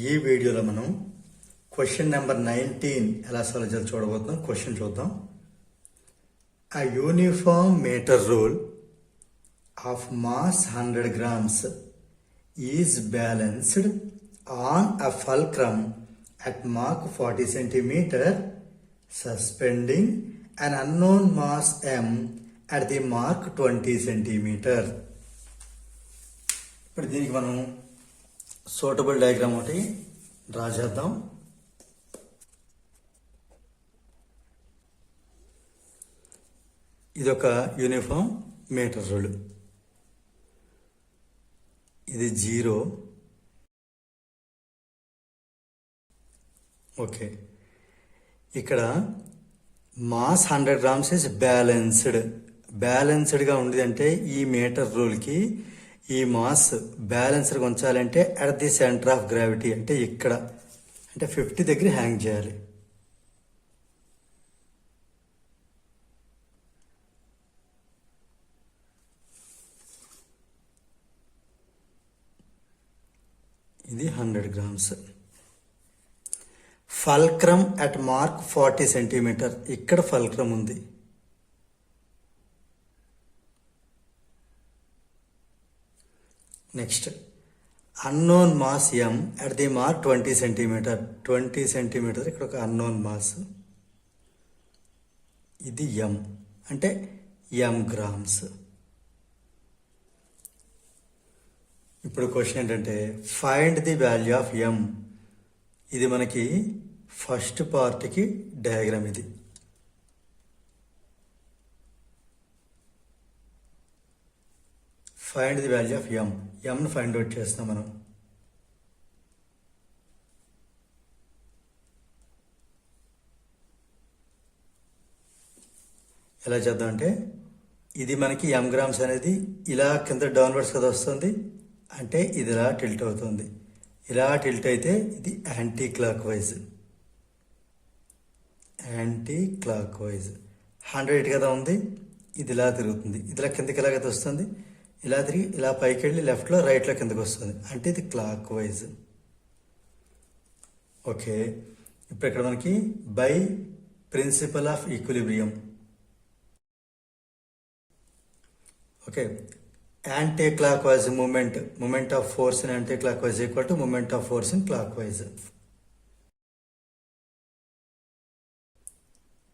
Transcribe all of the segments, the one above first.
ఈ వీడియోలో మనం క్వశ్చన్ నెంబర్ 19 ఎలా సాల్వ్ చేయాలో చూడబోతున్నాం. క్వశ్చన్ చూద్దాం. A uniform meter rule of mass 100 grams is balanced on a fulcrum at mark 40 centimeter, suspending an unknown mass m at the mark 20 centimeter. ఇప్పుడు దీనికి మనం సూటబుల్ డయాగ్రామ్ ఒకటి డ్రా చేద్దాం. ఇది ఒక యూనిఫామ్ మీటర్ రూల్. ఇది 0. Okay, ఇక్కడ mass 100 grams is బ్యాలెన్స్డ్గా ఉంది. అంటే ఈ మీటర్ రూల్కి ఈ మాస్ బ్యాలెన్స్డ్గా ఉంచాలంటే at the centre of gravity అంటే ఇక్కడ అంటే 50 దగ్గర హ్యాంగ్ చేయాలి. ఇది 100 grams. Fulcrum at mark 40 centimeter. ఇక్కడ ఫల్క్రమ్ ఉంది. Next unknown mass M at the mark 20 centimeter. 20 centimeter ఇక్కడ ఒక అన్నోన్ మాస్. ఇది ఎం అంటే ఎం గ్రామ్స్. ఇప్పుడు క్వశ్చన్ ఏంటంటే find the value of m. ఇది మనకి ఫస్ట్ పార్ట్కి డయాగ్రామ్. ఇది find the value of m. ఎంను ఫైండ్ అవుట్ చేస్తున్నాం మనం. ఎలా చేద్దాం అంటే ఇది మనకి ఎం గ్రామ్స్ అనేది ఇలా కింద డౌన్వర్డ్స్ కదా వస్తుంది. అంటే ఇది ఇలా టిల్ట్ అవుతుంది. ఇలా టిల్ట్ అయితే ఇది యాంటీ క్లాక్ వైజ్. 100 కదా ఉంది. ఇది ఇలా తిరుగుతుంది. ఇదిలా కిందకి ఎలాగైతే వస్తుంది ఇలా తిరిగి ఇలా పైకి వెళ్ళి లెఫ్ట్లో రైట్లో కిందకి వస్తుంది. అంటే ఇది క్లాక్ వైజ్. ఓకే, ఇప్పుడు ఇక్కడ మనకి by principle of equilibrium. Okay, anti clock wise moment of force in anticlockwise equal to moment of force in clockwise.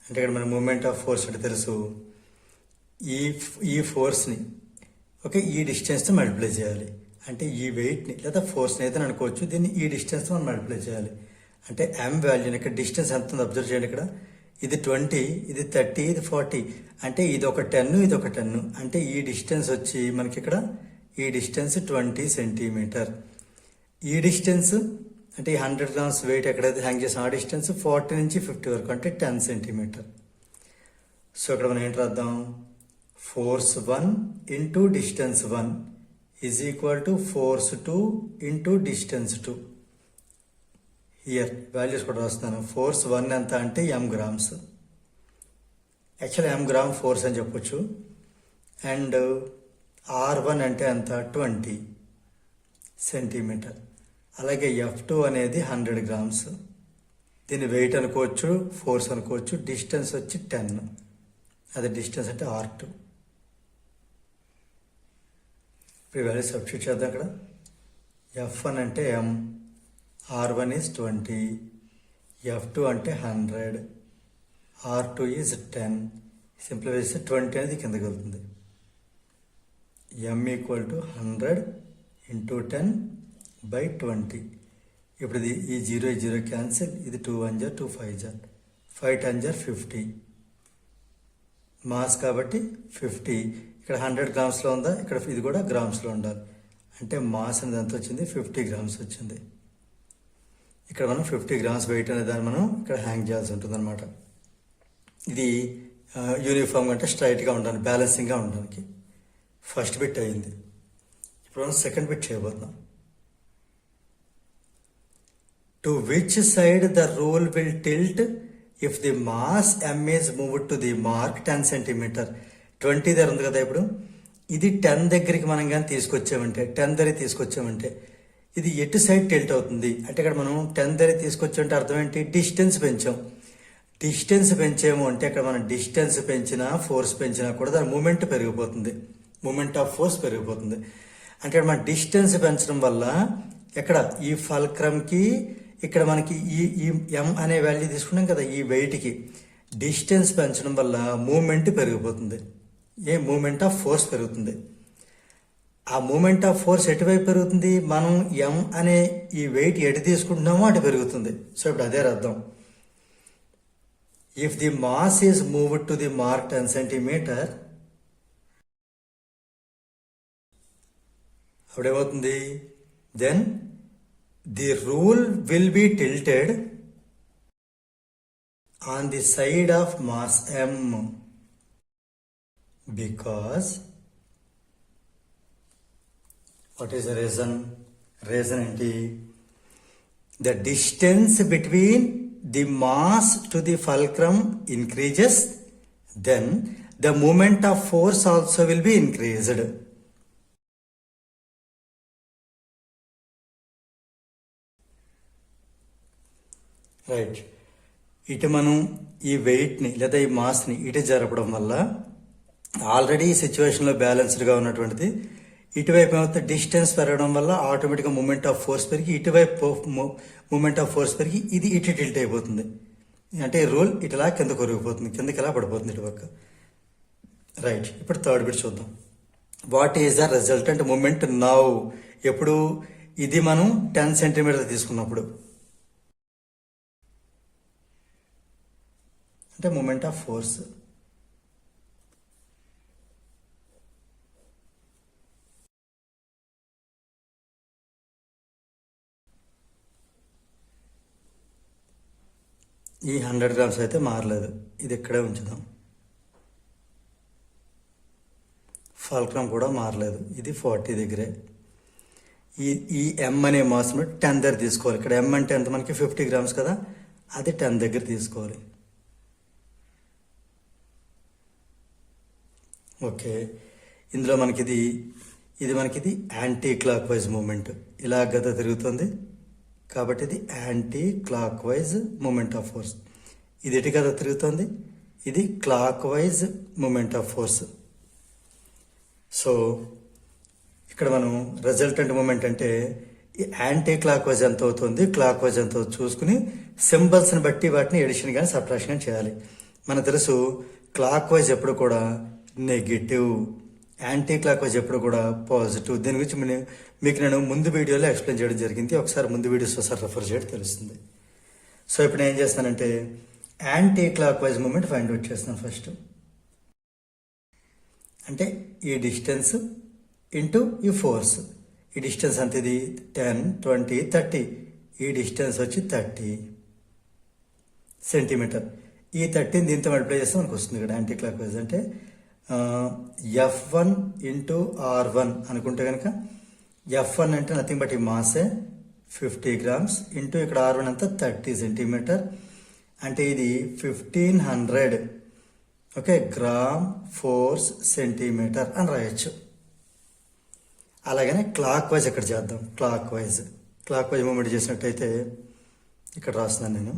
అంటే ఇక్కడ మన మూమెంట్ ఆఫ్ ఫోర్స్ అంటే తెలుసు. ఈ ఫోర్స్ని ఓకే ఈ డిస్టెన్స్తో మల్టిప్లై చేయాలి. అంటే ఈ వెయిట్ని లేదా ఫోర్స్ని అయితే అనుకోవచ్చు. దీన్ని ఈ డిస్టెన్స్తో మనం మల్టిప్లై చేయాలి. అంటే ఎం వాల్యూని ఇక్కడ డిస్టెన్స్ ఎంత ఉందో అబ్జర్వ్ చేయండి. ఇక్కడ ఇది 20, ఇది 30, ఇది 40. అంటే ఇది ఒక 10, ఇది ఒక 10. అంటే ఈ డిస్టెన్స్ వచ్చి మనకి ఇక్కడ ఈ డిస్టెన్స్ 20 centimeter. ఈ డిస్టెన్స్ అంటే ఈ 100 grams వెయిట్ ఎక్కడైతే హ్యాంగ్ చేసాం ఆ డిస్టెన్స్ 40 నుంచి 50 వరకు అంటే 10 centimeter. సో ఇక్కడ మనం ఏంటి రాద్దాం, force 1 into distance 1 is equal to force 2 into distance 2. Here values కూడా రాస్తున్నాను. ఫోర్స్ 1 ఎంత అంటే ఎం గ్రామ్స్. యాక్చువల్లీ ఎం గ్రామ్ ఫోర్స్ అని చెప్పొచ్చు. అండ్ R1 అంటే ఎంత 20 centimeter. అలాగే F2 అనేది 100 grams. దీన్ని వెయిట్ అనుకోవచ్చు, ఫోర్స్ అనుకోవచ్చు. డిస్టెన్స్ వచ్చి 10. అది డిస్టెన్స్ అంటే R2. ఇప్పుడు వాల్యూ సబ్స్టిట్యూట్ చేద్దాం. అక్కడ F1 అంటే M, R1 ఈజ్ 20, F2 అంటే 100, R2 ఈజ్ 10. సింప్లిఫై చేస్తే 20 అనేది కిందకి వెళ్తుంది. M equal to 100 into 10 by 20. ఇప్పుడు ఇది ఈ 0 క్యాన్సిల్. ఇది 2 1 జా 2 5 జా 5 10 జా 50. మాస్ కాబట్టి 50. ఇక్కడ 100 గ్రామ్స్లో ఉందా, ఇక్కడ ఇది కూడా గ్రామ్స్లో ఉండాలి. అంటే మాస్ అనేది ఎంత వచ్చింది 50 grams వచ్చింది. ఇక్కడ మనం 50 grams వెయిట్ అనే దాన్ని మనం ఇక్కడ హ్యాంగ్ చేయాల్సి ఉంటుంది అనమాట. ఇది యూనిఫామ్ అంటే స్ట్రైట్గా ఉండడానికి, బ్యాలెన్సింగ్గా ఉండడానికి. ఫస్ట్ బిట్ అయింది. ఇప్పుడు మనం సెకండ్ బిట్ చేయబోతున్నాం. To which side the rule will tilt if the mass m is moved to the mark 10 centimeter. 20 దగ్గర ఉంది కదా. ఇప్పుడు ఇది 10 దగ్గరికి మనం కానీ తీసుకొచ్చామంటే 10 దగ్గరికి తీసుకొచ్చామంటే ఇది ఎటు సైడ్ టిల్ట్ అవుతుంది అంటే ఇక్కడ మనం 10 దగ్గర తీసుకొచ్చామంటే అర్థం ఏంటి, డిస్టెన్స్ పెంచాం. డిస్టెన్స్ పెంచాము అంటే ఇక్కడ మనం డిస్టెన్స్ పెంచినా ఫోర్స్ పెంచినా కూడా దాని మూమెంట్ పెరిగిపోతుంది, మూమెంట్ ఆఫ్ ఫోర్స్ పెరిగిపోతుంది. అంటే ఇక్కడ మన డిస్టెన్స్ పెంచడం వల్ల ఇక్కడ ఈ ఫల్క్రమ్కి ఇక్కడ మనకి ఈ ఎం అనే వాల్యూ తీసుకున్నాం కదా, ఈ వెయిట్కి డిస్టెన్స్ పెంచడం వల్ల మూమెంట్ పెరిగిపోతుంది, మూమెంట్ ఆఫ్ ఫోర్స్ పెరుగుతుంది. ఆ మూమెంట్ ఆఫ్ ఫోర్స్ ఎటువైపు పెరుగుతుంది, మనం ఎం అనే ఈ వెయిట్ ఎటు తీసుకుంటున్నామో అటు పెరుగుతుంది. సో ఇప్పుడు అదే అర్థం. If the mass is moved to the mark 10 centimetre, అప్పుడేమవుతుంది, then the rule will be tilted on the side of mass m because what is the reason? Reason ఏంటి, the distance between the mass to the fulcrum increases, then the moment of force also will be increased. Right, ఇటు మనం ఈ వెయిట్ని లేదా ఈ మాస్ని ఇటు జరపడం వల్ల already ఈ సిచ్యువేషన్లో బ్యాలెన్స్డ్గా ఉన్నటువంటిది ఇటువైపు ఏమవుతుంది, డిస్టెన్స్ పెరగడం వల్ల ఆటోమేటిక్గా మూమెంట్ ఆఫ్ ఫోర్స్ పెరిగి ఇటువైపు మూమెంట్ ఆఫ్ ఫోర్స్ పెరిగి ఇది ఇటు టిల్ట్ అయిపోతుంది. అంటే ఈ రూల్ ఇటులా కింద కొరిగిపోతుంది, కిందకి ఇలా పడిపోతుంది ఇటుపక్క. రైట్, ఇప్పుడు థర్డ్ బిట్ చూద్దాం. What is the resultant moment now? ఎప్పుడు ఇది మనం 10 సెంటీమీటర్ తీసుకున్నప్పుడు, అంటే మూమెంట్ ఆఫ్ ఫోర్స్. ఈ 100 గ్రామ్స్ అయితే మారలేదు, ఇది ఇక్కడే ఉంచుదాం. ఫల్క్రమ్ కూడా మారలేదు, ఇది 40 దగ్గరే. ఈ ఎం అనే మాస్ను 10 దగ్గర తీసుకోవాలి. ఇక్కడ ఎం అంటే ఎంత, మనకి 50 గ్రామ్స్ కదా, అది 10 దగ్గర తీసుకోవాలి. ఓకే, ఇందులో మనకి ఇది మనకి యాంటీ క్లాక్ వైజ్ మూమెంట్, ఇలా గద తిరుగుతుంది కాబట్టి ఇది anti clock wise moment of force. ఇది ఎటు కదా తిరుగుతుంది, ఇది clock wise moment of force. So ఇక్కడ మనం రిజల్టెంట్ మూమెంట్ అంటే యాంటీ క్లాక్ వైజ్ ఎంత అవుతుంది, క్లాక్ వైజ్ ఎంత అవుతుంది చూసుకుని సింబల్స్ని బట్టి వాటిని ఎడిషన్ కానీ సబ్ట్రాక్షన్ కానీ చేయాలి. మనకు తెలుసు క్లాక్ వైజ్ ఎప్పుడు కూడా నెగిటివ్, యాంటీ క్లాక్ వైజ్ ఎప్పుడు కూడా పాజిటివ్. దీని గురించి మీకు నేను ముందు వీడియోలో ఎక్స్ప్లెయిన్ చేయడం జరిగింది, ఒకసారి ముందు వీడియోస్ ఒకసారి రెఫర్ చేయడం తెలుస్తుంది. సో ఇప్పుడు నేను ఏం చేస్తానంటే anti clock wise moment find out చేస్తాను ఫస్ట్. అంటే ఈ డిస్టెన్స్ ఇంటూ ఈ ఫోర్స్. ఈ డిస్టెన్స్ అంత, ఇది 10, 20, 30. ఈ డిస్టెన్స్ వచ్చి 30 సెంటీమీటర్. ఈ 30ని దీంతో మల్టిప్లై చేస్తే మనకు వస్తుంది ఇక్కడ యాంటీ క్లాక్ వైజ్. అంటే F1 ఇంటూ R1 అనుకుంటే కనుక F1 అంటే నథింగ్ బట్ ఈ మాసే 50 గ్రామ్స్ ఇంటూ ఇక్కడ R1 అంతా 30 సెంటీమీటర్. అంటే ఇది 1500 ఓకే గ్రామ్ ఫోర్స్ సెంటీమీటర్ అని రాయొచ్చు. అలాగనే క్లాక్ వైజ్ ఇక్కడ చేద్దాం. క్లాక్ వైజ్ మూమెంట్ చేసినట్టయితే ఇక్కడ రాస్తున్నాను నేను,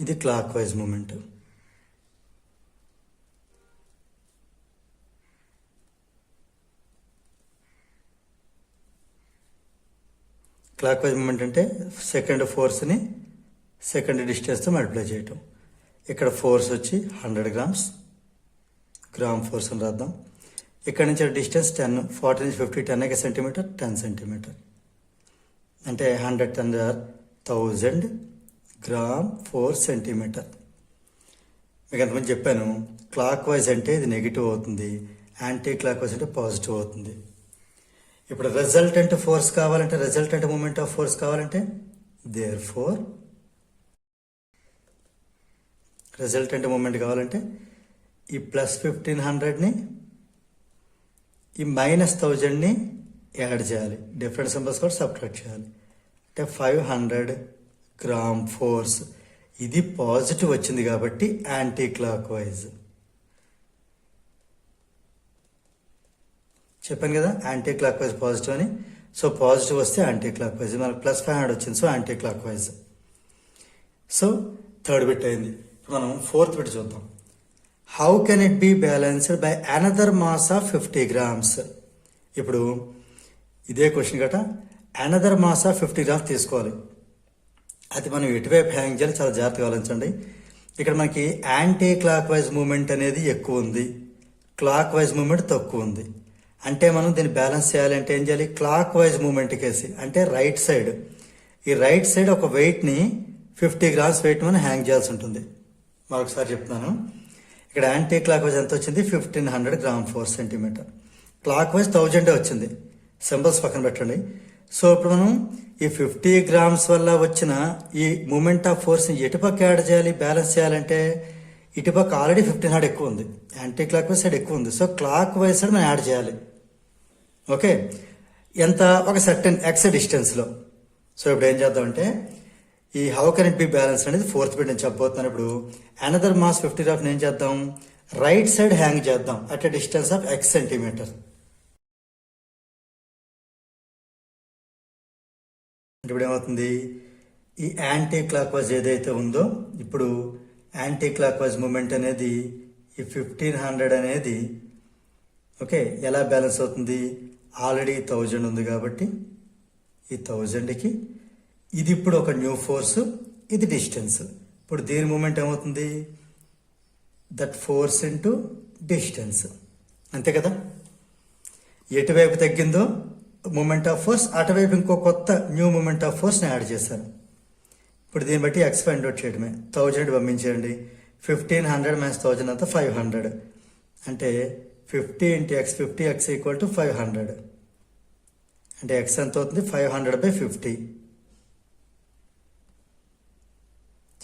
ఇది clock wise moment. Clock wise moment అంటే సెకండ్ ఫోర్స్ని సెకండ్ డిస్టెన్స్తో మల్టిప్లై చేయటం. ఇక్కడ ఫోర్స్ వచ్చి 100 గ్రామ్స్, గ్రామ్ ఫోర్స్ అని రాద్దాం. ఇక్కడ నుంచి డిస్టెన్స్ 10, 40 నుంచి 50, 10 సెంటీమీటర్, 10 సెంటీమీటర్. అంటే 100 10 1000 గ్రామ్ 4 సెంటీమీటర్. మీకు ఎంతమంది చెప్పాను, క్లాక్ వైజ్ అంటే ఇది నెగిటివ్ అవుతుంది, యాంటీ క్లాక్ వైజ్ అంటే పాజిటివ్ అవుతుంది. ఇప్పుడు రిజల్టెంట్ ఫోర్స్ కావాలంటే, రిజల్టెంట్ మూమెంట్ ఆఫ్ ఫోర్స్ కావాలంటే దేర్ఫోర్ రిజల్టెంట్ మూమెంట్ కావాలంటే ఈ ప్లస్ 1500ని ఈ మైనస్ 1000ని యాడ్ చేయాలి, డిఫరెంట్ సింబల్స్ కూడా సబ్ట్రాక్ట్ చేయాలి. అంటే 500 గ్రామ్ ఫోర్స్. ఇది పాజిటివ్ వచ్చింది కాబట్టి యాంటీ క్లాక్ వైజ్. చెప్పాను కదా యాంటీ క్లాక్ వైజ్ పాజిటివ్ అని. సో పాజిటివ్ వస్తే యాంటీ క్లాక్ వైజ్, మనకు +500 వచ్చింది, so anticlockwise. So third bit అయింది. ఇప్పుడు మనం ఫోర్త్ బిట్ చూద్దాం. How can it be balanced by another mass of 50 grams? ఇప్పుడు ఇదే క్వశ్చన్ గట అనదర్ మాస్ ఆఫ్ 50 grams తీసుకోవాలి. అది మనం ఎటువైపు హ్యాంగ్ చేయాలి చాలా జాగ్రత్తగా ఆలోచించండి. ఇక్కడ మనకి యాంటీ క్లాక్ వైజ్ మూమెంట్ అనేది ఎక్కువ ఉంది, క్లాక్ వైజ్ మూమెంట్ తక్కువ ఉంది. అంటే మనం దీన్ని బ్యాలెన్స్ చేయాలి అంటే ఏం చేయాలి? క్లాక్ వైజ్ మూమెంట్ కేసి, అంటే రైట్ సైడ్, ఈ రైట్ సైడ్ ఒక వెయిట్ని 50 grams వెయిట్ మనం హ్యాంగ్ చేయాల్సి ఉంటుంది. మరొకసారి చెప్తున్నాను. ఇక్కడ యాంటీ క్లాక్ వైజ్ ఎంత వచ్చింది? 1500 grams 4 centimeter. క్లాక్ వైజ్ 1000 వచ్చింది. సింబల్స్ పక్కన పెట్టండి. సో ఇప్పుడు మనం ఈ 50 grams వల్ల వచ్చిన ఈ మూమెంట్ ఆఫ్ ఫోర్స్ని ఎటుపక్క యాడ్ చేయాలి, బ్యాలెన్స్ చేయాలంటే ఇటుపక్క ఆల్రెడీ 1500 ఎక్కువ ఉంది, యాంటీ క్లాక్ వైజ్ సైడ్ ఎక్కువ ఉంది. సో క్లాక్ వైజ్ సైడ్ మనం యాడ్ చేయాలి. ఓకే, ఎంత? ఒక సర్టెన్ ఎక్స్ డిస్టెన్స్లో. సో ఇప్పుడు ఏం చేద్దామంటే ఈ how can it B balance అనేది ఫోర్త్ బిట్ నేను చెప్పబోతున్నాను. ఇప్పుడు అనదర్ మాస్ 50 grams ఏం చేద్దాం? రైట్ సైడ్ హ్యాంగ్ చేద్దాం at a distance of x centimeter. ఇప్పుడు ఏమవుతుంది? ఈ యాంటీ క్లాక్ వైజ్ ఏదైతే ఉందో, ఇప్పుడు యాంటీ క్లాక్ వైజ్ మూమెంట్ అనేది ఈ 1500 అనేది ఓకే ఎలా బ్యాలెన్స్ అవుతుంది? ఆల్రెడీ 1000 ఉంది కాబట్టి ఈ 1000కి ఇది ఇప్పుడు ఒక న్యూ ఫోర్స్, ఇది డిస్టెన్స్. ఇప్పుడు దీని మూమెంట్ ఏమవుతుంది? దట్ ఫోర్స్ ఇంటూ డిస్టెన్స్, అంతే కదా? ఎటువైపు తగ్గిందో మూమెంట్ ఆఫ్ ఫోర్స్, అటువైపు ఇంకో కొత్త న్యూ మూమెంట్ ఆఫ్ ఫోర్స్ని యాడ్ చేశాను. ఇప్పుడు దీన్ని బట్టి ఎక్స్ ఫైండ్ అవుట్ చేయడమే. 1000 పంపించేయండి. 1500 మైనస్ 1000 అంతా 500. అంటే 50 × x, 50x = 500. అంటే x ఎంత అవుతుంది? 500/50.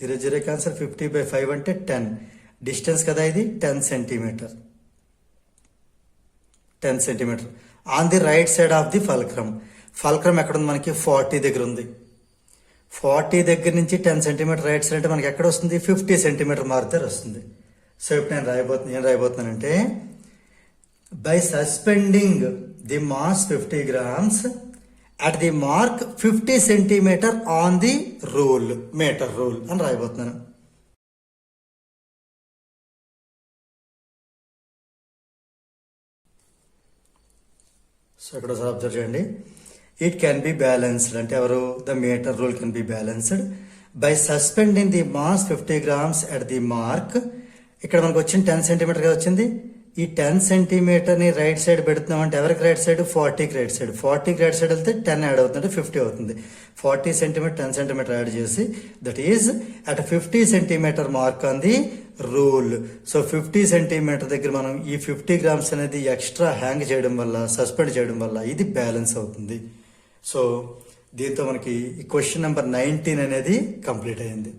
0 క్యాన్సర్. 50/5 అంటే 10. డిస్టెన్స్ కదా ఇది, 10 centimeter. 10 centimeter on the right side of the fulcrum. Fulcrum ఎక్కడ ఉంది? మనకి 40 దగ్గర ఉంది. 40 దగ్గర నుంచి 10 centimeter రైట్ సైడ్ అంటే మనకి ఎక్కడ వస్తుంది? 50 centimeter మారుతారు వస్తుంది. సో ఇప్పుడు నేను రాయబోతున్నానంటే by suspending the mass 50 grams at the mark 50 centimeter on the rule, metre rule అని రాయబోతున్నాను. సో ఇక్కడ ఒకసారి అబ్జర్వ్ చేయండి. ఇట్ క్యాన్ బి బ్యాలెన్స్డ్ అంటే ఎవరు? The metre rule can be balanced by suspending the mass 50 grams at the mark. ఇక్కడ మనకు వచ్చింది 10 centimeter కదా వచ్చింది. ఈ 10 centimeter ని రైట్ సైడ్ పెడుతున్నాం అంటే ఎవరికి రైట్ సైడ్? 40కి రైట్ సైడ్. 40కి రైట్ సైడ్ వెళ్తే 10 యాడ్ అవుతుంది, 50 అవుతుంది. 40 centimeter 10 centimeter యాడ్ చేసి that is at 50 centimeter mark on the rule. So 50 centimeter దగ్గర మనం ఈ 50 grams అనేది ఎక్స్ట్రా హ్యాంగ్ చేయడం వల్ల, సస్పెండ్ చేయడం వల్ల ఇది బ్యాలెన్స్ అవుతుంది. సో దీంతో మనకి ఈ క్వశ్చన్ నెంబర్ 19 అనేది కంప్లీట్ అయింది.